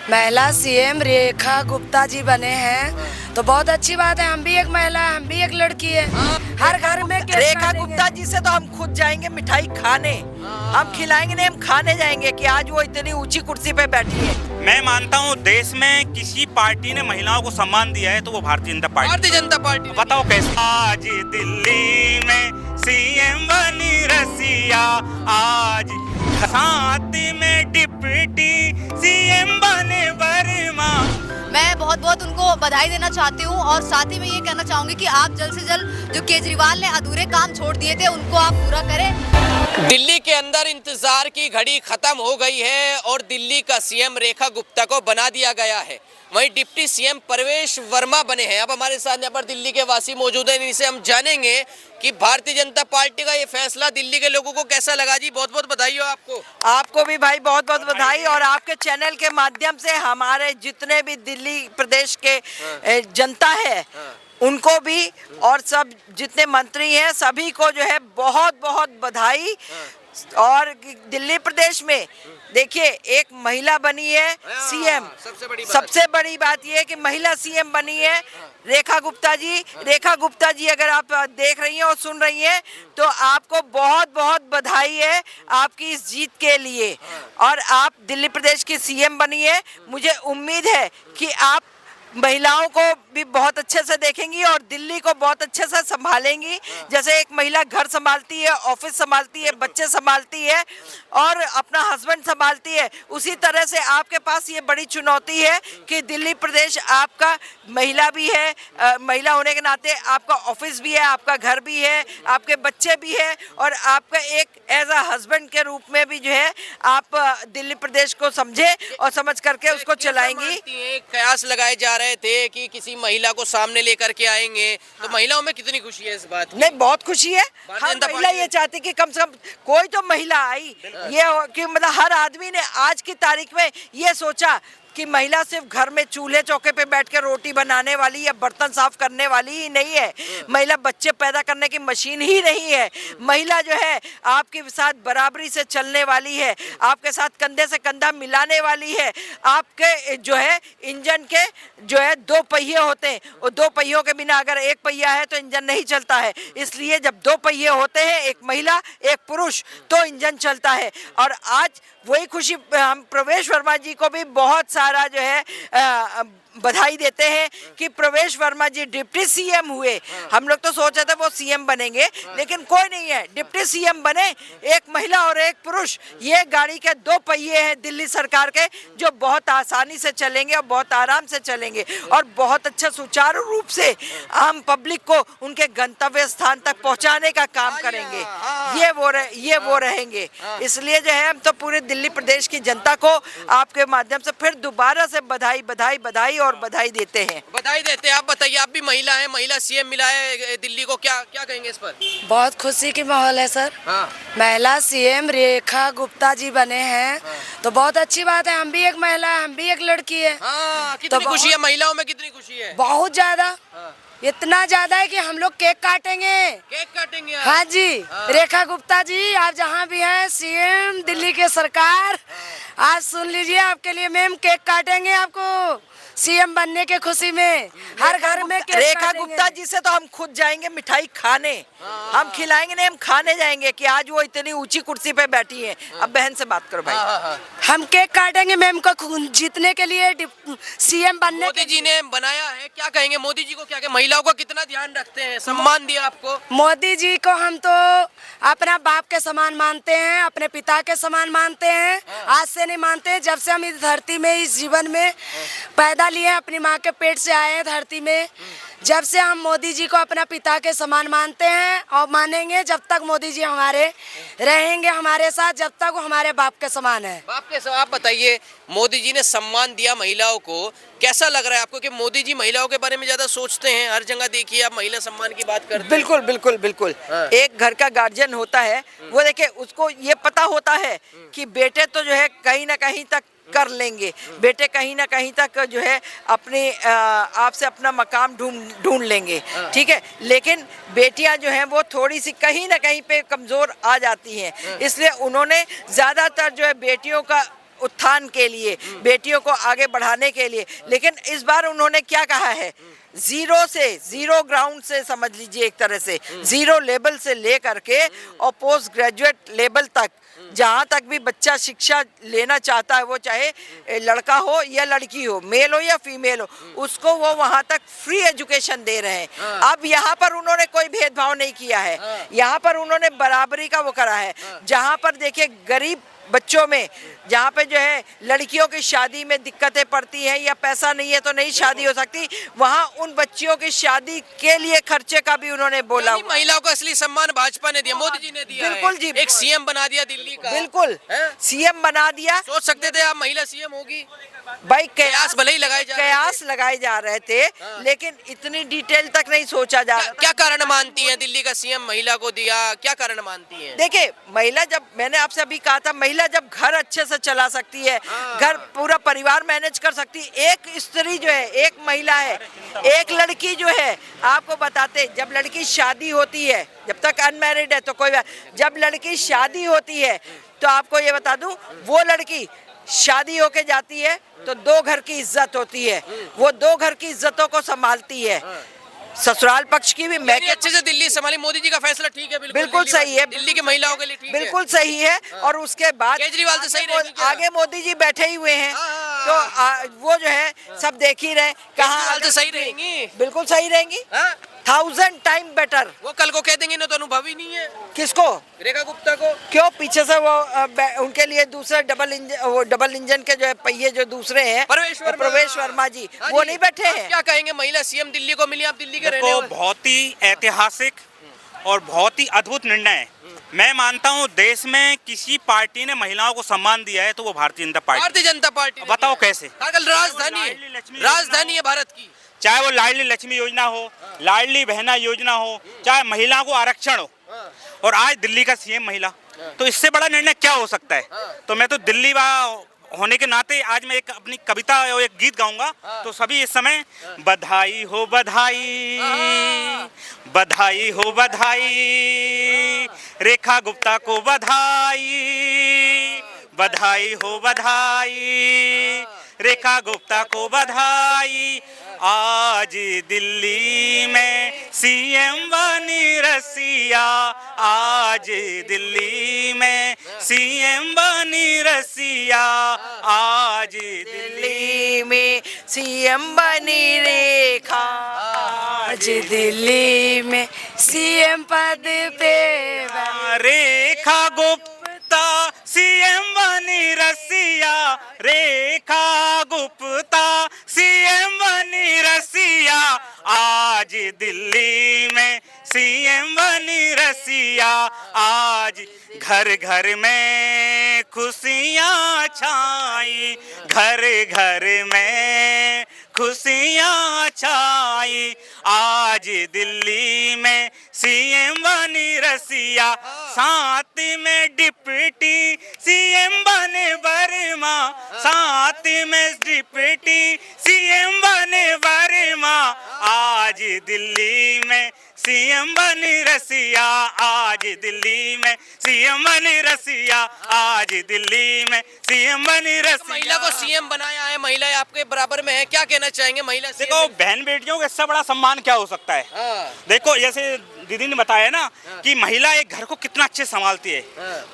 महिला सीएम रेखा गुप्ता जी बने हैं तो बहुत अच्छी बात है। हम भी एक महिला है, हम भी एक लड़की है। हर घर में रेखा गुप्ता जी से तो हम खुद जाएंगे मिठाई खाने, हम खिलाएंगे नहीं, हम खाने जाएंगे कि आज वो इतनी ऊंची कुर्सी पे बैठी है। मैं मानता हूँ देश में किसी पार्टी ने महिलाओं को सम्मान दिया है तो वो भारतीय जनता पार्टी। बताओ कैसे? आज दिल्ली में सीएम बनी रसिया, आज साथ में डिप्टी सीएम बने वर्मा। मैं बहुत बहुत उनको बधाई देना चाहती हूँ और साथ ही मैं ये कहना चाहूंगी कि आप जल्द से जल्द जो केजरीवाल ने अधूरे काम छोड़ दिए थे उनको आप पूरा करें। दिल्ली के अंदर इंतजार की घड़ी खत्म हो गई है और दिल्ली का सीएम रेखा गुप्ता को बना दिया गया है। वहीं डिप्टी सीएम परवेश वर्मा बने हैं। अब हमारे साथ यहाँ पर दिल्ली के वासी मौजूद हैं, इनसे हम जानेंगे कि भारतीय जनता पार्टी का ये फैसला दिल्ली के लोगों को कैसा लगा। जी बहुत बहुत बधाई हो आपको। आपको भी भाई बहुत बहुत बधाई, और आपके चैनल के माध्यम से हमारे जितने भी दिल्ली प्रदेश के जनता है उनको भी, और सब जितने मंत्री हैं सभी को जो है बहुत बहुत बधाई। और दिल्ली प्रदेश में देखिए एक महिला बनी है सीएम, सबसे बड़ी बात यह है कि महिला सीएम बनी है रेखा गुप्ता जी। रेखा गुप्ता जी अगर आप देख रही हैं और सुन रही हैं तो आपको बहुत बहुत बधाई है आपकी इस जीत के लिए, और आप दिल्ली प्रदेश की सीएम बनी है। मुझे उम्मीद है कि आप महिलाओं को भी बहुत अच्छे से देखेंगी और दिल्ली को बहुत अच्छे से संभालेंगी। जैसे एक महिला घर संभालती है, ऑफिस संभालती है, बच्चे संभालती है और अपना हस्बैंड संभालती है, उसी तरह से आपके पास ये बड़ी चुनौती है कि दिल्ली प्रदेश आपका महिला भी है, महिला होने के नाते आपका ऑफिस भी है, आपका घर भी है, आपके बच्चे भी है, और आपका एक एज अ हस्बैंड के रूप में भी जो है आप दिल्ली प्रदेश को समझे और समझ करके उसको चलाएंगी। कयास लगाए जा रहे थे कि किसी महिला को सामने लेकर के आएंगे, तो महिलाओं में कितनी खुशी है इस बात की? नहीं, बहुत खुशी है। हर महिला ये चाहती कि कम से कम कोई तो महिला आई, ये कि मतलब हर आदमी ने आज की तारीख में ये सोचा कि महिला सिर्फ घर में चूल्हे चौके पे बैठ के रोटी बनाने वाली या बर्तन साफ करने वाली ही नहीं है। महिला बच्चे पैदा करने की मशीन ही नहीं है। महिला जो है आपके साथ बराबरी से चलने वाली है, आपके साथ कंधे से कंधा मिलाने वाली है। आपके जो है इंजन के जो है दो पहिए होते हैं, और दो पहियों के बिना अगर एक पहिया है तो इंजन नहीं चलता है। इसलिए जब दो पहिए होते हैं, एक महिला एक पुरुष, तो इंजन चलता है। और आज वही खुशी हम प्रवेश वर्मा जी को भी बहुत सारा जो है बधाई देते हैं कि प्रवेश वर्मा जी डिप्टी सीएम हुए। हम लोग तो सोच रहे थे वो सीएम बनेंगे, लेकिन कोई नहीं है, डिप्टी सीएम बने, एक महिला और एक पुरुष। ये गाड़ी के दो पहिए हैं दिल्ली सरकार के, जो बहुत आसानी से चलेंगे और बहुत आराम से चलेंगे और बहुत अच्छा सुचारू रूप से आम पब्लिक को उनके गंतव्य स्थान तक पहुंचाने का काम करेंगे। ये वो रहेंगे। इसलिए जो है हम तो पूरे दिल्ली प्रदेश की जनता को आपके माध्यम से फिर दोबारा से बधाई बधाई बधाई और बधाई देते हैं। बधाई देते हैं। आप बताइए, आप भी महिला हैं, महिला सीएम मिला है दिल्ली को, क्या क्या कहेंगे इस पर? बहुत खुशी की माहौल है सर। महिला सीएम रेखा गुप्ता जी बने हैं तो बहुत अच्छी बात है। हम भी एक महिला है, हम भी एक लड़की है। कितनी खुशी है महिलाओं में, कितनी खुशी है? बहुत ज्यादा, इतना ज्यादा है कि हम लोग केक काटेंगे। केक काटेंगे? हाँ जी। रेखा गुप्ता जी आप जहाँ भी हैं, सीएम दिल्ली के सरकार, आज सुन लीजिए, आपके लिए मैम केक काटेंगे आपको सीएम बनने के खुशी में। हर घर में रेखा गुप्ता जी से तो हम खुद जाएंगे मिठाई खाने, हम खिलाएंगे नहीं, हम खाने जाएंगे कि आज वो इतनी ऊंची कुर्सी पे बैठी है। अब बहन से बात करो भाई। हम केक काटेंगे मैम को जीतने के लिए, सीएम बनने। मोदी जी ने बनाया है, क्या कहेंगे मोदी जी को? क्या कहेंगे, महिलाओं का कितना ध्यान रखते हैं, सम्मान दिया आपको? मोदी जी को हम तो अपना बाप के समान मानते हैं, अपने पिता के समान मानते हैं। आज से नहीं मानते हैं, जब से हम इस धरती में, इस जीवन में पैदा लिए, अपनी माँ के पेट से आए हैं धरती में, जब से हम मोदी जी को अपना पिता के समान मानते हैं और मानेंगे जब तक मोदी जी हमारे रहेंगे हमारे साथ, जब तक वो हमारे बाप के समान है। बाप के समान। आप बताइए, मोदी जी ने सम्मान दिया महिलाओं को, कैसा लग रहा है आपको कि मोदी जी महिलाओं के बारे में ज्यादा सोचते हैं? हर जगह देखिए आप महिला सम्मान की बात करते हैं। बिल्कुल बिल्कुल बिल्कुल। एक घर का गार्जियन होता है, वो देखिए उसको ये पता होता है कि बेटे तो जो है कहीं ना कहीं तक कर लेंगे, बेटे कहीं ना कहीं तक जो है अपने आप से अपना मकाम ढूंढ लेंगे, ठीक है। लेकिन बेटियां जो हैं वो थोड़ी सी कहीं ना कहीं पे कमज़ोर आ जाती हैं, इसलिए उन्होंने ज़्यादातर जो है बेटियों का उत्थान के लिए, बेटियों को आगे बढ़ाने के लिए। लेकिन इस बार उन्होंने क्या कहा है, जीरो ग्राउंड से समझ लीजिए, एक तरह से जीरो लेवल से ले करके और पोस्ट ग्रेजुएट लेवल तक, जहाँ तक भी बच्चा शिक्षा लेना चाहता है, वो चाहे लड़का हो या लड़की हो, मेल हो या फीमेल हो, उसको वो वहाँ तक फ्री एजुकेशन दे रहे हैं। अब यहाँ पर उन्होंने कोई भेदभाव नहीं किया है, यहाँ पर उन्होंने बराबरी का वो करा है। जहाँ पर देखिए गरीब बच्चों में, जहाँ पे जो है लड़कियों की शादी में दिक्कतें पड़ती हैं या पैसा नहीं है तो नहीं शादी हो सकती, वहाँ उन बच्चियों की शादी के लिए खर्चे का भी उन्होंने बोला। महिलाओं को असली सम्मान भाजपा ने दिया, मोदी जी ने दिया। बिल्कुल जी, एक सीएम बना दिया दिल्ली का। बिल्कुल सीएम बना दिया। सोच सकते थे आप महिला सीएम होगी? भाई कयास भले ही लगाए जा रहे थे, लेकिन इतनी डिटेल तक नहीं सोचा जा रहा। क्या कारण मानती है दिल्ली का सीएम महिला को दिया, क्या कारण मानती है? देखिए, महिला जब, मैंने आपसे अभी कहा था, महिला जब घर अच्छे से चला सकती है, घर पूरा परिवार मैनेज कर सकती है। एक स्त्री जो है, एक महिला है, एक लड़की जो है, आपको बताते, जब लड़की शादी होती है, जब तक अनमैरिड है तो कोई बात, जब लड़की शादी होती है तो आपको ये बता दूं, वो लड़की शादी होके जाती है तो 2 घर की इज्जत होती है, वो 2 घर की इज्जतों को संभालती है, ससुराल पक्ष की भी। मैं अच्छे से दिल्ली संभाली, मोदी जी का फैसला ठीक है, बिल्कुल सही है, दिल्ली की महिलाओं के लिए ठीक है, बिल्कुल सही है। और उसके बाद केजरीवाल से सही रहेगी क्या? आगे मोदी जी बैठे ही हुए हैं, तो वो जो है सब देख ही रहे, कहाँ से सही रहेंगी, बिल्कुल सही रहेंगी, 1000 टाइम बेटर। वो कल को कह देंगे ना तो अनुभव ही नहीं है। किसको? रेखा गुप्ता को। क्यों? पीछे से वो उनके लिए दूसरे डबल इंजन के जो है पहिए जो दूसरे हैं, प्रवेश वर्मा जी, वो नहीं बैठे हैं। क्या कहेंगे, महिला सीएम दिल्ली को मिली, आप दिल्ली के रहने वाले। बहुत ही ऐतिहासिक और बहुत ही अद्भुत निर्णय है। मैं मानता हूँ देश में किसी पार्टी ने महिलाओं को सम्मान दिया है तो वो भारतीय जनता पार्टी। बताओ कैसे? राजधानी है भारत की। चाहे वो लाडली लक्ष्मी योजना हो, लाडली बहना योजना हो, चाहे महिलाओं को आरक्षण हो, और आज दिल्ली का सीएम महिला, तो इससे बड़ा निर्णय क्या हो सकता है? तो मैं तो दिल्ली होने के नाते आज मैं एक अपनी कविता और एक गीत गाऊंगा, तो सभी इस समय बधाई हो बधाई, बधाई हो बधाई, रेखा गुप्ता को बधाई, बधाई हो बधाई, रेखा गुप्ता को बधाई। आज दिल्ली में सीएम बनी रसिया, आज दिल्ली में सीएम बनी रसिया, आज दिल्ली में सीएम बनी रेखा, आज दिल्ली में सीएम पद पे रेखा गुप्ता सीएम बनी रसिया, रेखा गुप्ता सीएम बनी रसिया, आज दिल्ली में सीएम बनी रसिया, आज घर घर में खुशियाँ छाई, घर घर में खुशियाँ छाई, आज दिल्ली में सीएम बनी रसिया, साथ में डिप्टी सीएम बने वर्मा, साथ में डिप्टी सीएम बने वर्मा, आज दिल्ली में सीएम बनी रसिया, आज दिल्ली में सीएम बनी रसिया, आज दिल्ली में सीएम बनी रसिया। महिला को सीएम बनाया है, महिला आपके बराबर में है, क्या कहना चाहेंगे महिला? देखो, बहन बेटियों का इससे बड़ा सम्मान क्या हो सकता है? देखो, जैसे दीदी ने बताया ना कि महिला एक घर को कितना अच्छे संभालती है,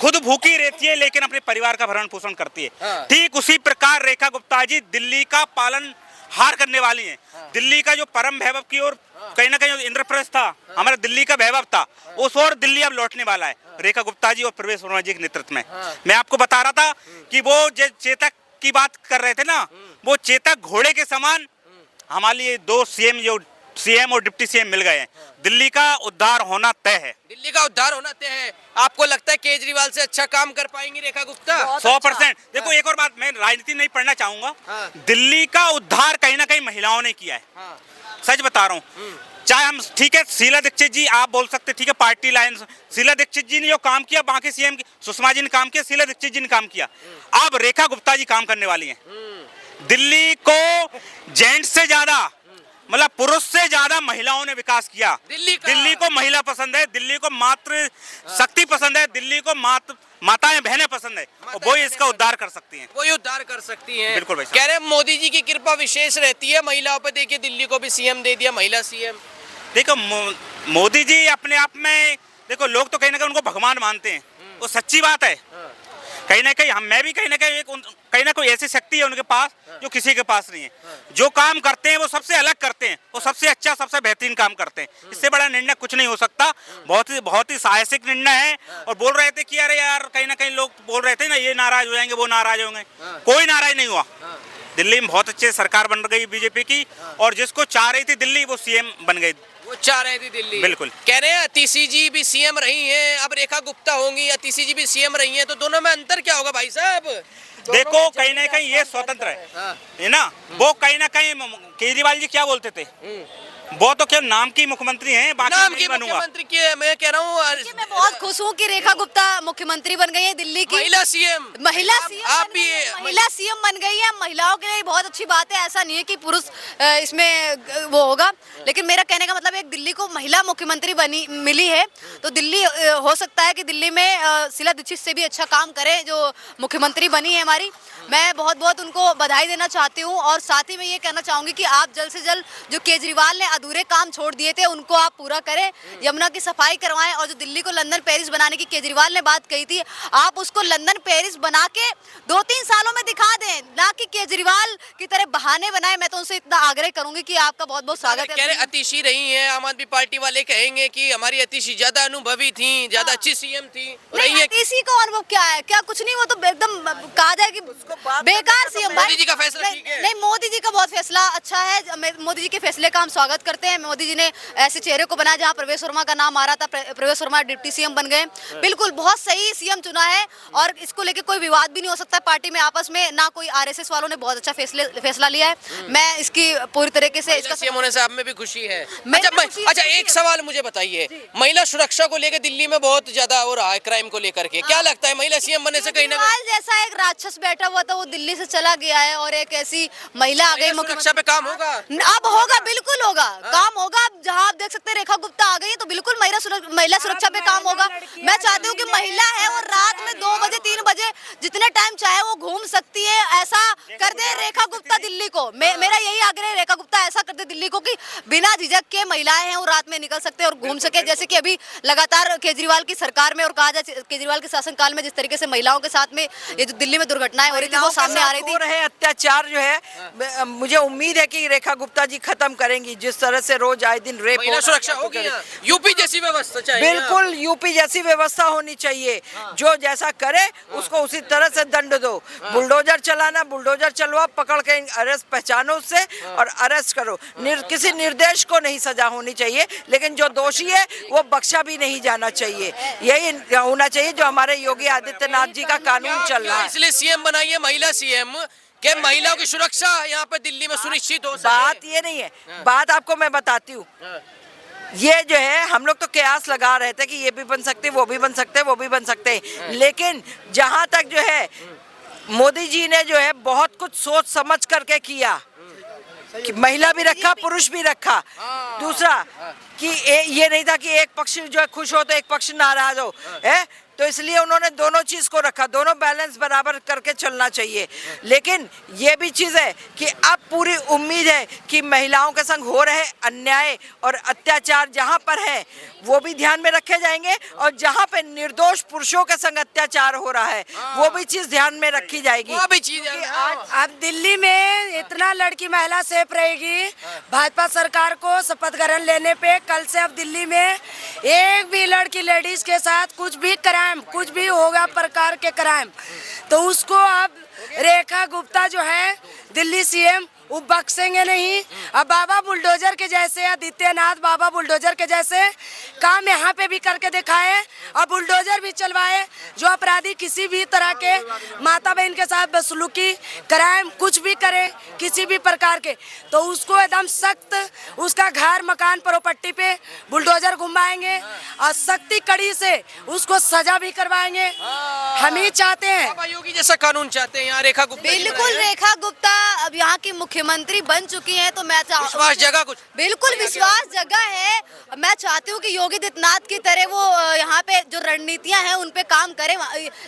खुद भूखी रहती है लेकिन अपने परिवार का भरण पोषण करती है। ठीक उसी प्रकार रेखा गुप्ता जी दिल्ली का पालन हार करने वाली हैं। दिल्ली का जो परम वैभव की ओर कहीं ना कहीं इंद्रप्रस्थ था, हमारा दिल्ली का वैभव था, उस ओर दिल्ली अब लौटने वाला है रेखा गुप्ता जी और प्रवेश वर्मा जी के नेतृत्व में। मैं आपको बता रहा था कि वो जो चेतक की बात कर रहे थे ना, वो चेतक घोड़े के समान हमारे लिए 2 सीएम और डिप्टी सीएम मिल गए हैं। दिल्ली का उद्धार होना तय है, दिल्ली का उद्धार होना तय है। आपको लगता है केजरीवाल से अच्छा काम कर पाएंगी रेखा गुप्ता? 100%। देखो, एक और बात, मैं राजनीति नहीं पढ़ना चाहूंगा, दिल्ली का उद्धार कहीं ना कहीं महिलाओं ने किया है, सच बता रहा हूँ। चाहे हम, ठीक है, शीला दीक्षित जी आप बोल सकते, ठीक है, पार्टी लाइन, शीला दीक्षित जी ने जो काम किया, बाकी सीएम सुषमा जी ने काम किया, शीला दीक्षित जी ने काम किया, अब रेखा गुप्ता जी काम करने वाली हैं। दिल्ली को जेंट्स से ज्यादा, मतलब पुरुष से ज्यादा महिलाओं ने विकास किया। दिल्ली को महिला पसंद है, दिल्ली को मातृ शक्ति पसंद है, दिल्ली को माताएं बहनें पसंद है और वो ही इसका उद्धार कर सकती हैं। वही उद्धार कर सकती हैं। बिल्कुल भाई साहब। कह रहे हैं मोदी जी की कृपा विशेष रहती है महिलाओं पे। देखिए दिल्ली को भी सीएम दे दिया, महिला सीएम। देखो मोदी जी अपने आप में, देखो लोग तो कहीं ना कहीं उनको भगवान मानते हैं, वो सच्ची बात है। कहीं ना कहीं मैं भी कहीं ना कहीं ना कोई ऐसी शक्ति है उनके पास जो किसी के पास नहीं है। जो काम करते हैं वो सबसे अलग करते हैं, वो सबसे अच्छा सबसे बेहतरीन काम करते हैं। इससे बड़ा निर्णय कुछ नहीं हो सकता। बहुत ही साहसिक निर्णय है। और बोल रहे थे कि अरे यार, कहीं ना कहीं लोग बोल रहे थे ना ये नाराज हो जाएंगे वो नाराज होंगे, कोई नाराज नहीं हुआ। दिल्ली में बहुत अच्छी सरकार बन गई बीजेपी की, और जिसको चाह रही थी दिल्ली वो सीएम बन गई। वो चाह रहे थे दिल्ली। बिल्कुल। कह रहे हैं अतिशी जी भी सीएम रही हैं, अब रेखा गुप्ता होंगी, अतिशी जी भी सीएम रही हैं, तो दोनों में अंतर क्या होगा भाई साहब? देखो कहीं ना कहीं ये स्वतंत्र है ना। वो कहीं ना कहीं केजरीवाल जी क्या बोलते थे, वो तो क्या नाम की मुख्यमंत्री हैं, बाकी नाम नहीं की बनूंगा। मुख्यमंत्री की है। मैं कह रहा हूँ मैं बहुत खुश हूँ कि रेखा गुप्ता मुख्यमंत्री बन गई है दिल्ली की। महिला सीएम। महिला सीएम आप बन भी गई है, महिला सीएम बन गई है। महिलाओं के लिए बहुत अच्छी बात है। ऐसा नहीं है कि पुरुष इसमें वो होगा, लेकिन मेरा कहने का मतलब एक दिल्ली को महिला मुख्यमंत्री बनी मिली है, तो दिल्ली हो सकता है कि दिल्ली में शीला दीक्षित से भी अच्छा काम करे जो मुख्यमंत्री बनी है हमारी। मैं बहुत बहुत उनको बधाई देना चाहती हूँ, और साथ ही मैं ये कहना चाहूँगी कि आप जल्द से जल्द जो केजरीवाल ने अधूरे काम छोड़ दिए थे उनको आप पूरा करें, यमुना की सफाई करवाएं, और जो दिल्ली को लंदन पेरिस बनाने की केजरीवाल ने बात कही थी, आप उसको लंदन पेरिस बना के 2-3 सालों में दिखा दें, ना कि केजरीवाल की तरह बहाने बनाए। मैं तो उनसे इतना आग्रह करूंगी कि आपका बहुत बहुत स्वागत है। कह रहे अतिशी रही हैं, आम आदमी पार्टी वाले कहेंगे कि हमारी अतिशी ज्यादा अनुभवी थी, ज्यादा अच्छी सीएम थी। नहीं, अतिशी को अनुभव क्या है, क्या कुछ नहीं, वो तो एकदम कहा जाए कि बेकार सीएम। मोदी जी का फैसला ठीक है। नहीं, मोदी जी का बहुत फैसला अच्छा है। मोदी जी के फैसले का हम स्वागत करते हैं। मोदी जी ने ऐसे चेहरे को बनाया जहां प्रवेश वर्मा का नाम आ रहा था, प्रवेश वर्मा डिप्टी सीएम बन गए। बिल्कुल बहुत सही सीएम चुना है, और इसको लेके कोई विवाद भी नहीं हो सकता पार्टी में आपस में, ना कोई आरएसएस वालों ने बहुत अच्छा फैसला लिया है। मैं इसकी पूरी तरीके से इसका सीएम होने से आप में भी खुशी है। खुशी अच्छा एक सवाल मुझे बताइए, महिला सुरक्षा को लेकर दिल्ली में बहुत ज्यादा हो रहा है क्राइम को लेकर के, क्या लगता है महिला सीएम बनने से कहीं ना कहीं जैसा एक राक्षस बैठा हुआ था वो दिल्ली से चला गया है, और एक ऐसी महिला आ गई सुरक्षा पे काम होगा? अब होगा, बिल्कुल होगा, काम होगा। जहां आप देख सकते हैं रेखा गुप्ता आ गई है, तो बिल्कुल महिला सुरक्षा पे काम होगा। मैं चाहती हूँ कि महिला है और रात में 2 बजे 3 बजे जितने टाइम चाहे वो घूम सकती है। ऐसा कर दे रेखा गुप्ता दिल्ली को। मेरा यही आग्रह है, रेखा गुप्ता ऐसा कर दे दिल्ली को कि बिना झिझक के महिलाएं हैं वो रात में निकल सकते हैं और घूम सके। जैसे कि अभी लगातार केजरीवाल की सरकार में, और कहा जाए केजरीवाल के शासनकाल में, जिस तरीके से महिलाओं के साथ में ये जो दिल्ली में दुर्घटनाएं हो रही थी वो सामने आ रही थी। अत्याचार जो है, मुझे उम्मीद है कि रेखा गुप्ता जी खत्म करेंगी। जिस तरह से रोज आए दिन रेप, महिला सुरक्षा होगी, यूपी जैसी व्यवस्था चाहिए। बिल्कुल यूपी जैसी व्यवस्था होनी चाहिए। जो जैसा करे उसको उसी तरह से दंड दो। बुलडोजर चलाना, बुलडोजर चलवा, पकड़ के अरेस्ट, पहचानो उससे और अरेस्ट करो। किसी निर्देश को नहीं सजा होनी चाहिए, लेकिन जो दोषी है वो बख्शा भी नहीं जाना चाहिए। यही होना चाहिए जो हमारे योगी आदित्यनाथ जी का कानून चल रहा है। इसलिए सीएम बनाइए महिला सीएम, कि महिलाओं की सुरक्षा यहाँ पे दिल्ली में सुनिश्चित हो सके। बात ये नहीं है, बात आपको मैं बताती हूँ। ये जो है हम लोग तो कयास लगा रहे थे कि ये भी बन सकते, वो भी बन सकते, वो भी बन सकते, लेकिन जहाँ तक जो है मोदी जी ने जो है बहुत कुछ सोच समझ करके किया कि महिला भी रखा, पुरुष भी रखा। दूसरा कि ये नहीं था कि एक पक्ष जो है खुश हो तो एक पक्ष नाराज हो, है तो इसलिए उन्होंने दोनों चीज को रखा। दोनों बैलेंस बराबर करके चलना चाहिए। लेकिन ये भी चीज है कि अब पूरी उम्मीद है कि महिलाओं के संग हो रहे अन्याय और अत्याचार जहां पर है वो भी ध्यान में रखे जाएंगे, और जहां पे निर्दोष पुरुषों के संग अत्याचार हो रहा है वो भी चीज ध्यान में रखी जाएगी। वो भी चीज अब दिल्ली में इतना लड़की महिला सेफ रहेगी भाजपा सरकार को शपथ ग्रहण लेने पे। कल से अब दिल्ली में एक भी लड़की लेडीज के साथ कुछ भी कुछ भी होगा प्रकार के क्राइम, तो उसको अब रेखा गुप्ता जो है दिल्ली सीएम वो बख्शेंगे नहीं। अब बाबा बुलडोजर के जैसे, आदित्यनाथ बाबा बुलडोजर के जैसे काम यहाँ पे भी करके दिखाए और बुलडोजर भी चलवाए। जो अपराधी किसी भी तरह के माता बहन के साथ बदसलूकी, क्राइम कुछ भी करे किसी भी प्रकार के, तो उसको एकदम सख्त उसका घर मकान प्रॉपर्टी पे बुलडोजर घुमाएंगे और सख्ती कड़ी से उसको सजा भी करवाएंगे। हम ही चाहते हैं, योगी जैसा कानून चाहते हैं यहाँ रेखा गुप्ता। बिल्कुल रेखा गुप्ता अब यहाँ की मुख्यमंत्री मुख्यमंत्री बन चुकी हैं तो मैं विश्वास जगह कुछ बिल्कुल विश्वास जगह है। मैं चाहती हूँ कि योगी आदित्यनाथ की तरह वो यहाँ पे जो रणनीतियाँ हैं उन पे काम करें,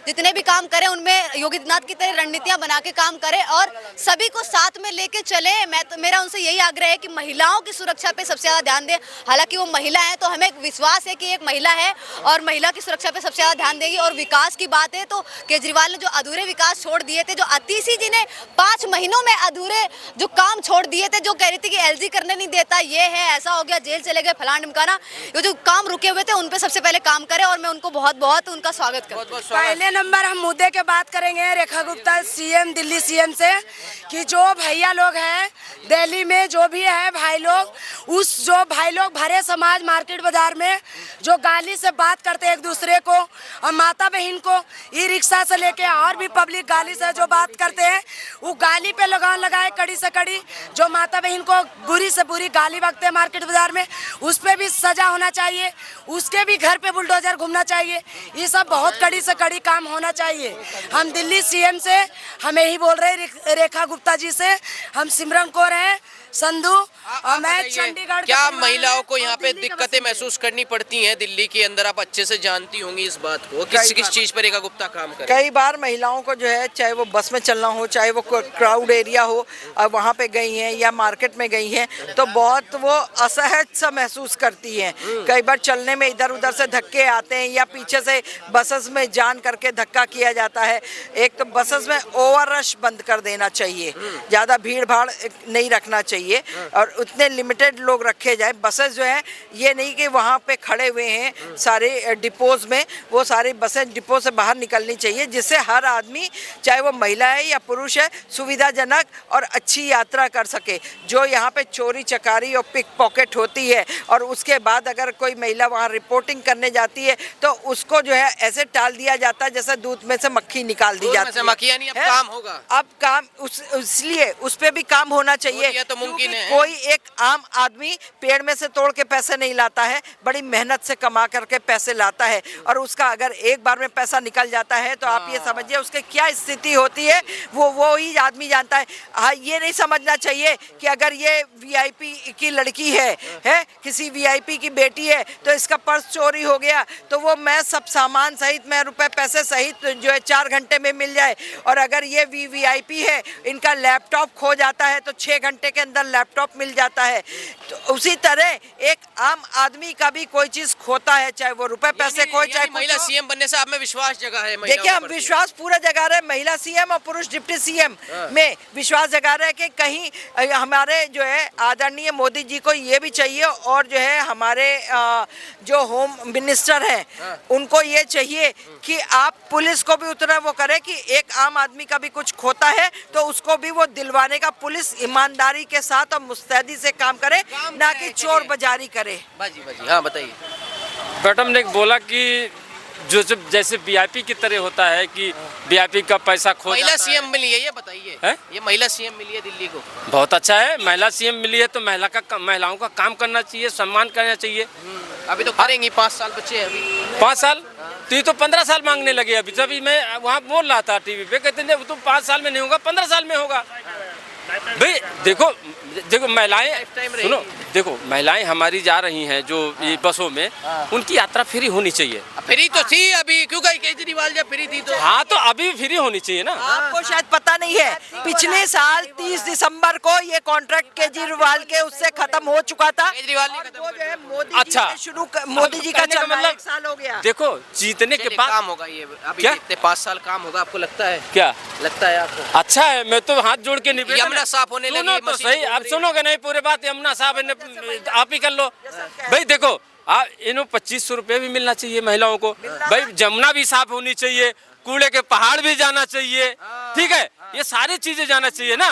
जितने भी काम करें उनमें योगी आदित्यनाथ की तरह रणनीतियाँ बना के काम करें और सभी को साथ में लेके चले। मेरा उनसे यही आग्रह है कि महिलाओं की सुरक्षा पे सबसे ज्यादा ध्यान दें। हालांकि वो महिला है तो हमें विश्वास है कि एक महिला है और महिला की सुरक्षा पे सबसे ज्यादा ध्यान देगी। और विकास की बात है तो केजरीवाल ने जो अधूरे विकास छोड़ दिए थे, जो अतीशी जी ने 5 महीनों में अधूरे जो काम छोड़ दिए थे, जो कह रही थी कि एलजी करने नहीं देता, ये है ऐसा हो गया, जेल चले गए, फलाना ढिमकाना, ये जो काम रुके हुए थे उन पे सबसे पहले काम करें और मैं उनको बहुत बहुत उनका स्वागत करती हूँ। पहले नंबर हम मुद्दे के बात करेंगे रेखा गुप्ता सीएम, दिल्ली सीएम से, कि जो भैया लोग हैं दिल्ली में, जो भी है भाई लोग, उस जो भाई लोग भरे समाज मार्केट बाजार में जो गाली से बात करते एक दूसरे को और माता बहन को ई रिक्शा से लेके और भी पब्लिक गाली से जो बात करते हैं, वो गाली पे लगान लगाए कड़ी से कड़ी। जो माता बहन को बुरी से बुरी गाली बकते हैं मार्केट बाजार में, उस पे भी सजा होना चाहिए, उसके भी घर पे बुलडोजर घूमना चाहिए। ये सब बहुत कड़ी से कड़ी काम होना चाहिए। हम दिल्ली सीएम से हम यही बोल रहे हैं, रेखा गुप्ता जी से, हम सिमरन कौर हैं, संधू और मैं चंडीगढ़। क्या महिलाओं को यहाँ पे दिक्कतें महसूस करनी पड़ती हैं दिल्ली के अंदर? आप अच्छे से जानती होंगी इस बात को, किस चीज पर रेखा गुप्ता काम करे? कई बार महिलाओं को जो है, चाहे वो बस में चलना हो, चाहे वो क्राउड एरिया हो, वहाँ पे गई हैं या मार्केट में गई हैं, तो बहुत वो असहज सा महसूस करती हैं। कई बार चलने में इधर उधर से धक्के आते हैं या पीछे से बसेस में जान करके धक्का किया जाता है। एक तो बसेस में ओवर रश बंद कर देना चाहिए, ज़्यादा भीड़ भाड़ नहीं रखना चाहिए और उतने लिमिटेड लोग रखे जाए। बसेस जो है ये नहीं कि वहाँ पे खड़े हुए हैं सारे डिपोज में, वो सारी बसें डिपो से बाहर निकलनी चाहिए, जिससे हर आदमी, चाहे वो महिला है या पुरुष है, सुविधाजनक और अच्छी यात्रा कर सके। जो यहाँ पे चोरी चकारी और पिक पॉकेट होती है और उसके बाद अगर कोई महिला वहाँ रिपोर्टिंग करने जाती है तो उसको जो है ऐसे टाल दिया जाता है जैसे दूध में से मक्खी निकाल दी जाती है। मक्खियाँ नहीं, अब काम होगा। अब काम इसलिए उस पे भी काम होना चाहिए। तो मुमकिन है। कोई एक आम आदमी पेड़ में से तोड़ के पैसे नहीं लाता है, बड़ी मेहनत से कमा करके पैसे लाता है और उसका अगर एक बार में पैसा निकल जाता है तो आप ये समझिए उसकी क्या स्थिति होती है, वो ही आदमी जानता है। हाँ, ये नहीं समझना चाहिए कि अगर ये वीआईपी की लड़की है किसी वीआईपी की बेटी है तो इसका पर्स चोरी हो गया तो वो मैं सब सामान सहित, मैं रुपए पैसे सहित जो है 4 घंटे में मिल जाए। और अगर ये वीआईपी है, इनका लैपटॉप खो जाता है तो 6 घंटे के अंदर लैपटॉप मिल जाता है। तो उसी तरह एक आम आदमी का भी कोई चीज खोता है, चाहे वो रुपए पैसे खोए, चाहे महिला सीएम बनने से आप में विश्वास जगह है? देखिए, हम विश्वास पूरा जगा रहे हैं महिला सीएम और पुरुष डिप्टी सीएम में विश्वास जगा रहे हैं कि कहीं हमारे जो है आदरणीय मोदी जी को ये भी चाहिए और जो है हमारे जो होम मिनिस्टर हैं उनको ये चाहिए कि आप पुलिस को भी उतना वो करे कि एक आम आदमी का भी कुछ खोता है तो उसको भी वो दिलवाने का पुलिस ईमानदारी के साथ और मुस्तैदी से काम करे, ना कि चोर बाजारी करे। बाजी हाँ बताइए। मैडम ने बोला कि जो जैसे वीआईपी की तरह होता है कि वीआईपी का पैसा खो जाता है। महिला सीएम मिली है, ये बताइए है? ये महिला सीएम मिली है दिल्ली को, बहुत अच्छा है। महिला सीएम मिली है तो महिलाओं का काम करना चाहिए, सम्मान करना चाहिए। अभी तो करेंगी, 5 साल बच्चे हैं अभी। 5 साल तो ये तो 15 साल मांगने लगे। अभी तभी मैं वहाँ बोल रहा था टीवी पे, कहते हैं तुम 5 साल में नहीं होगा, 15 साल में होगा। भाई देखो महिलाएं, सुनो, देखो महिलाएं हमारी जा रही हैं जो ये बसों में, उनकी यात्रा फ्री होनी चाहिए। फ्री तो थी अभी, क्योंकि केजरीवाल जब फ्री थी तो। हाँ, तो अभी फ्री होनी चाहिए ना। आपको शायद पता नहीं है, पिछले साल 30 दिसंबर को ये कॉन्ट्रैक्ट केजरीवाल के उससे खत्म हो चुका था। केजरीवाल ने वो जो है मोदी अच्छा, मोदी जी का चल मतलब 1 साल हो गया। देखो, जीतने के बाद काम होगा ये अभी, क्या? कितने 5 साल काम होगा आपको लगता है? क्या लगता है आपको? अच्छा है, मैं तो हाथ जोड़ के निवेदन, यमुना साफ होने लगी, सुनो तो सही, आप सुनोगे नहीं पूरे बात, यमुना साहब आप ही कर लो। भाई देखो, इन्हों 2500 रुपये भी मिलना चाहिए महिलाओं को। भाई जमुना भी साफ होनी चाहिए, कूड़े के पहाड़ भी जाना चाहिए, ठीक है, ये सारी चीजें जाना चाहिए ना।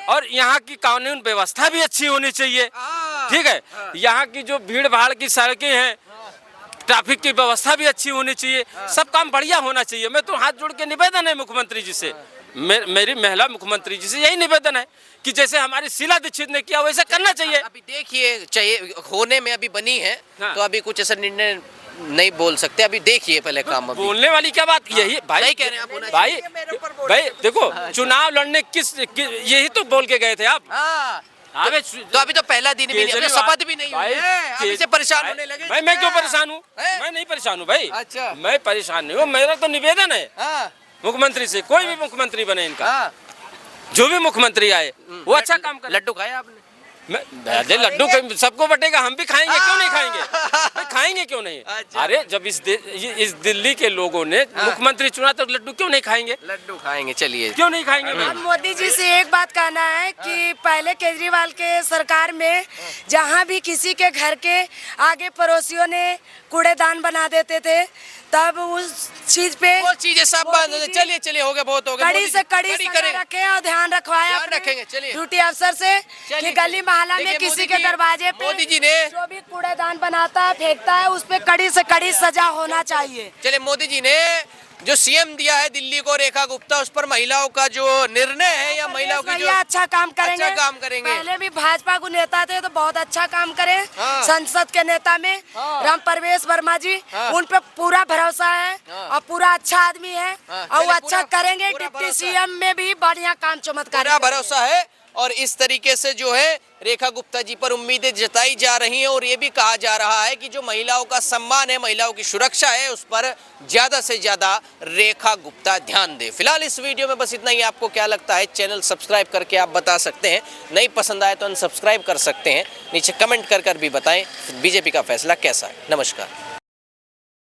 और यहाँ की कानून व्यवस्था भी अच्छी होनी चाहिए, ठीक है। यहाँ की जो भीड़ भाड़ की सड़कें हैं, ट्रैफिक की व्यवस्था भी अच्छी होनी चाहिए, सब काम बढ़िया होना चाहिए। मैं तो हाथ जोड़ के निवेदन है मुख्यमंत्री जी से, मेरी महिला मुख्यमंत्री जी से यही निवेदन है कि जैसे हमारी शीला दीक्षित ने किया वैसे करना चाहिए। अभी देखिए, चाहिए होने में अभी बनी है, हाँ। तो अभी कुछ ऐसा निर्णय नहीं बोल सकते, अभी देखिए पहले काम अभी। बोलने वाली क्या बात, यही भाई नहीं कह रहे हैं आप, होना भाई चाहिए, मेरे ऊपर बोल भाई रहे हो। देखो चुनाव लड़ने यही तो बोल के गए थे आप। हाँ, अबे तो अभी तो पहला दिन भी नहीं, अभी केजरीवाल- शपथ भी नहीं हुई भाई, है, अभी से परेशान होने लगे। भाई मैं क्यों परेशान हूँ, हैं? मैं नहीं परेशान हूँ भाई। अच्छा। मैं परेशान नहीं हूँ, मेरा तो निवेदन है हाँ, मुख्यमंत्री से, कोई भी मुख्यमंत्री बने इनका, हाँ। जो भी मुख्यमंत्री आए वो अच्छा काम करे। लड्डू खाया आपने? अरे लड्डू सबको बटेगा, हम भी खाएंगे, क्यों नहीं खाएंगे भाई, खाएंगे क्यों नहीं। अच्छा। अरे जब इस दिल्ली के लोगों ने मुख्यमंत्री चुना तो लड्डू क्यों नहीं खाएंगे, लड्डू खाएंगे, चलिए। क्यों नहीं खाएंगे भाई? अब मोदी जी से एक बात कहना है कि पहले केजरीवाल के सरकार में जहाँ भी किसी के घर के आगे पड़ोसियों ने कूड़ेदान बना देते थे, तब उस चीज पे वो चीजें सब बंद हो, चलिए चलिए, हो गया, बहुत हो गया। कड़ी से कड़ी सजा करेंगे। रखे और ध्यान रखवाया ध्यान अपने रखेंगे, चलिए। ड्यूटी अफसर से चलिए, कि गली मोहल्ला में देखिए, किसी मोदी के जी- दरवाजे पे मोदी जी ने जो भी कूड़ेदान बनाता है फेंकता है उस पे कड़ी से कड़ी सजा होना चाहिए। चलिए, मोदी जी ने जो सीएम दिया है दिल्ली को रेखा गुप्ता, उस पर महिलाओं का जो निर्णय है या महिलाओं की जो भैया अच्छा काम करेंगे, अच्छा काम करेंगे। पहले भी भाजपा को नेता थे तो बहुत अच्छा काम करे। हाँ। संसद के नेता में हाँ। राम प्रवेश वर्मा जी, हाँ। उन पे पूरा भरोसा है हाँ। और पूरा अच्छा आदमी है हाँ। और वो चलिए, अच्छा पूरा- करेंगे। पूरा डिप्टी भरोसा है। सीएम में भी बढ़िया काम चमत्कार पूरा भरोसा है। और इस तरीके से जो है रेखा गुप्ता जी पर उम्मीदें जताई जा रही हैं और ये भी कहा जा रहा है कि जो महिलाओं का सम्मान है, महिलाओं की सुरक्षा है, उस पर ज्यादा से ज्यादा रेखा गुप्ता ध्यान दे। फिलहाल इस वीडियो में बस इतना ही। आपको क्या लगता है चैनल सब्सक्राइब करके आप बता सकते हैं, नहीं पसंद आए तो अनसब्सक्राइब कर सकते हैं। नीचे कमेंट कर भी बताएं बीजेपी का फैसला कैसा है। नमस्कार।